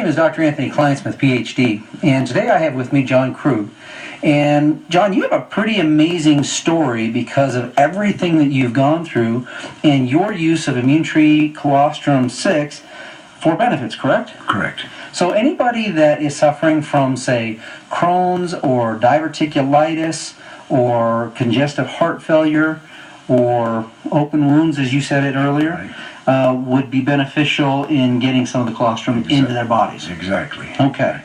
name is Dr. Anthony Kleinsmith, PhD, and today I have with me John Krug. And John, you have a pretty amazing story because of everything that you've gone through and your use of Immune Tree Colostrum 6 for benefits, correct? Correct. So anybody that is suffering from, say, Crohn's or diverticulitis or congestive heart failure or open wounds, as you said it earlier, would be beneficial in getting some of the colostrum into their bodies. Exactly. Okay.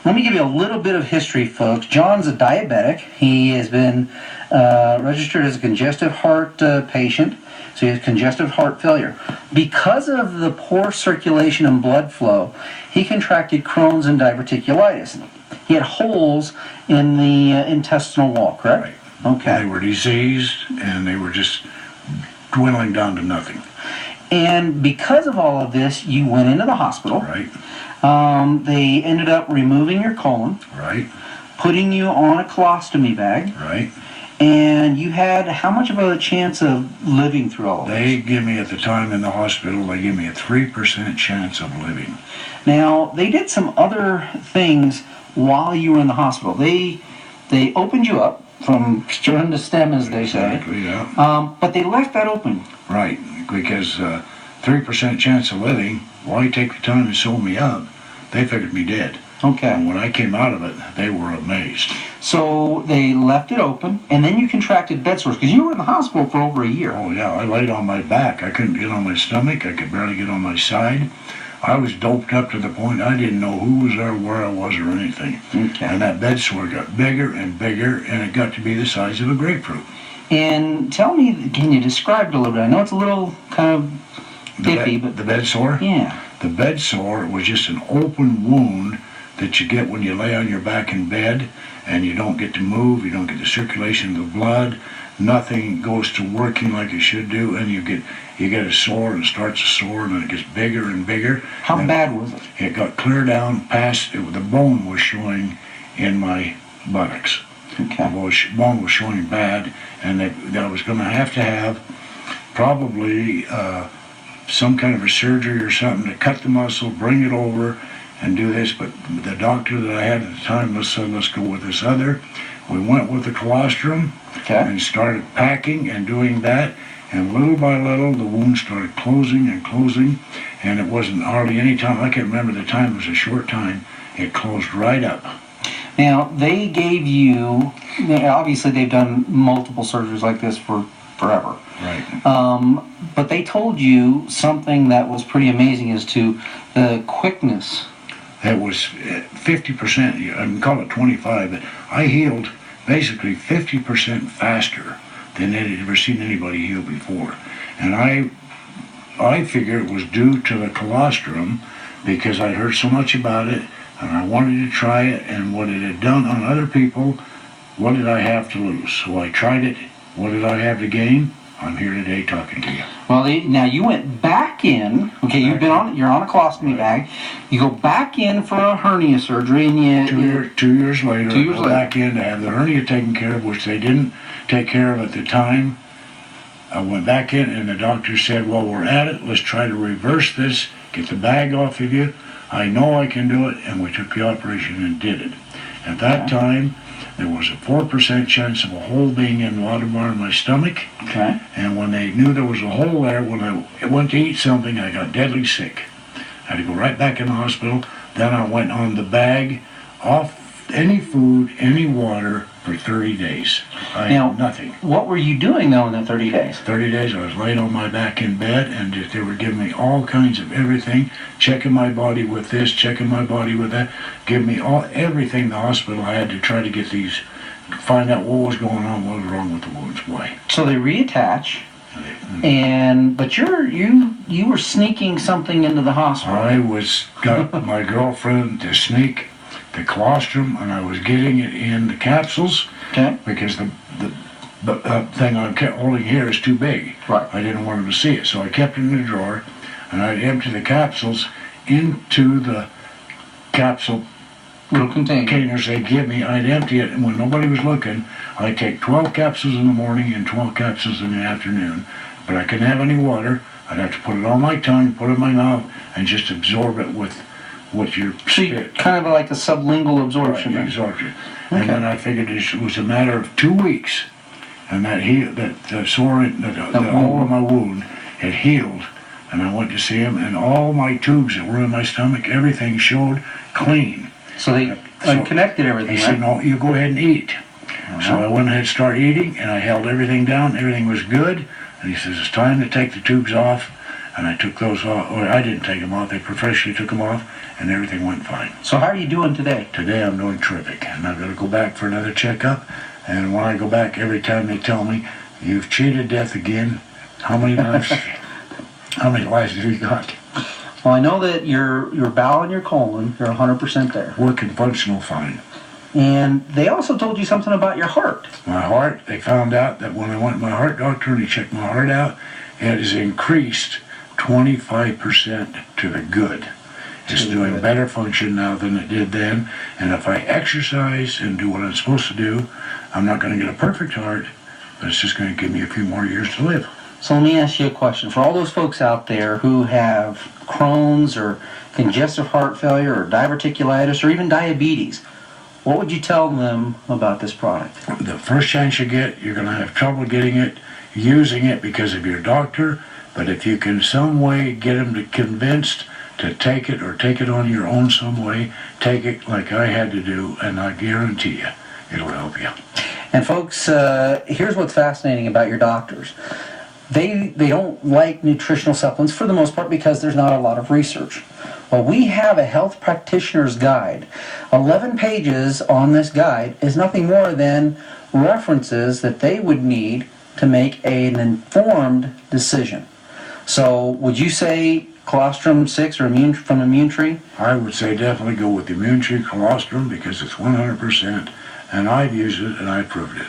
Let me give you a little bit of history, folks. John's a diabetic. He has been registered as a congestive heart patient, so he has congestive heart failure. Because of the poor circulation and blood flow, he contracted Crohn's and diverticulitis. He had holes in the intestinal wall, correct? Right. Okay. They were diseased, and they were just dwindling down to nothing. And because of all of this, you went into the hospital. Right. They ended up removing your colon. Right. Putting you on a colostomy bag. Right. And you had how much of a chance of living through all of this? They give me, at the time in the hospital, they give me a 3% chance of living. Now, they did some other things while you were in the hospital. They opened you up from stern to stem, as they say. Exactly, yeah. But they left that open. Right, because 3% chance of living, why take the time to sew me up? They figured me dead. Okay. And when I came out of it, they were amazed. So they left it open, and then you contracted bed sores, because you were in the hospital for over a year. Oh, yeah, I laid on my back. I couldn't get on my stomach. I could barely get on my side. I was doped up to the point I didn't know who was there, where I was, or anything. Okay. And that bed sore got bigger and bigger, and it got to be the size of a grapefruit. And tell me, can you describe it a little bit? I know it's a little kind of iffy, but... The bed sore? Yeah. The bed sore was just an open wound that you get when you lay on your back in bed and you don't get to move, you don't get the circulation of the blood, nothing goes to working like it should do, and you get a sore, and it starts a sore, and then it gets bigger and bigger. How bad was it? It got clear down past, the bone was showing in my buttocks. Okay. The bone was showing bad, and I was going to have probably some kind of a surgery or something to cut the muscle, bring it over, and do this. But the doctor that I had at the time said, let's go with this other. We went with the colostrum and started packing and doing that. And little by little, the wound started closing and closing. And it wasn't hardly any time. I can't remember the time. It was a short time. It closed right up. Now, they gave you, obviously they've done multiple surgeries like this for forever. Right. But they told you something that was pretty amazing as to the quickness. That was 50%, I can call it 25, but I healed basically 50% faster than I had ever seen anybody heal before. And I figure it was due to the colostrum because I'd heard so much about it and I wanted to try it, and what it had done on other people, what did I have to lose? So I tried it. What did I have to gain? I'm here today talking to you. Well, now you went back in. Okay, you're on a colostomy bag. You go back in for a hernia surgery, and 2 years later, I go back in to have the hernia taken care of, which they didn't take care of at the time. I went back in, and the doctor said, well, we're at it. Let's try to reverse this, get the bag off of you. I know I can do it, and we took the operation and did it. At that time, there was a 4% chance of a hole being in the bottom bar of my stomach. Okay. And when they knew there was a hole there, when I went to eat something, I got deadly sick. I had to go right back in the hospital. Then I went on the bag, off any food, any water, for 30 days. I had nothing. What were you doing, though, in the 30 days? 30 days, I was laying on my back in bed, and they were giving me all kinds of everything, checking my body with this, checking my body with that, giving me everything in the hospital. I had to try to get these, find out what was going on, what was wrong with the wounds, why. So they reattach, but you were sneaking something into the hospital. I got my girlfriend to sneak the colostrum, and I was getting it in the capsules because the thing I'm holding here is too big. Right. I didn't want him to see it, so I kept it in the drawer, and I'd empty the capsules into the capsule containers they give me. I'd empty it, and when nobody was looking, I'd take 12 capsules in the morning and 12 capsules in the afternoon, but I couldn't have any water. I'd have to put it on my tongue, put it in my mouth, and just absorb it with with your So spit. kind of like a sublingual absorption. Right, then. absorption. Okay. And then I figured it was a matter of 2 weeks, and that sore, the hole in my wound had healed. And I went to see him, and all my tubes that were in my stomach, everything showed clean. So they unconnected everything, He right? said, "No, you go ahead and eat." So I went ahead and started eating, and I held everything down. Everything was good. And he says, "It's time to take the tubes off." And I took those off. Or I didn't take them off. They professionally took them off, and everything went fine. So how are you doing today? Today I'm doing terrific, and I've got to go back for another checkup. And when I go back, every time they tell me, "You've cheated death again." How many lives? How many lives have you got? Well, I know that your bowel and your colon, you're 100% there. Working functional fine. And they also told you something about your heart. My heart, they found out that when I went to my heart doctor and he checked my heart out, it has increased 25% to the good. It's doing better function now than it did then. And if I exercise and do what I'm supposed to do, I'm not going to get a perfect heart, but it's just going to give me a few more years to live. So let me ask you a question. For all those folks out there who have Crohn's or congestive heart failure or diverticulitis or even diabetes, what would you tell them about this product? The first chance you get, you're going to have trouble getting it, using it because of your doctor. But if you can some way get them to convinced to take it or take it on your own some way, take it like I had to do, and I guarantee you, it'll help you. And folks, here's what's fascinating about your doctors. They don't like nutritional supplements for the most part because there's not a lot of research. Well, we have a health practitioner's guide. 11 pages on this guide is nothing more than references that they would need to make an informed decision. So would you say Colostrum 6 or from Immune Tree? I would say definitely go with the Immune Tree Colostrum because it's 100%, and I've used it and I've proved it.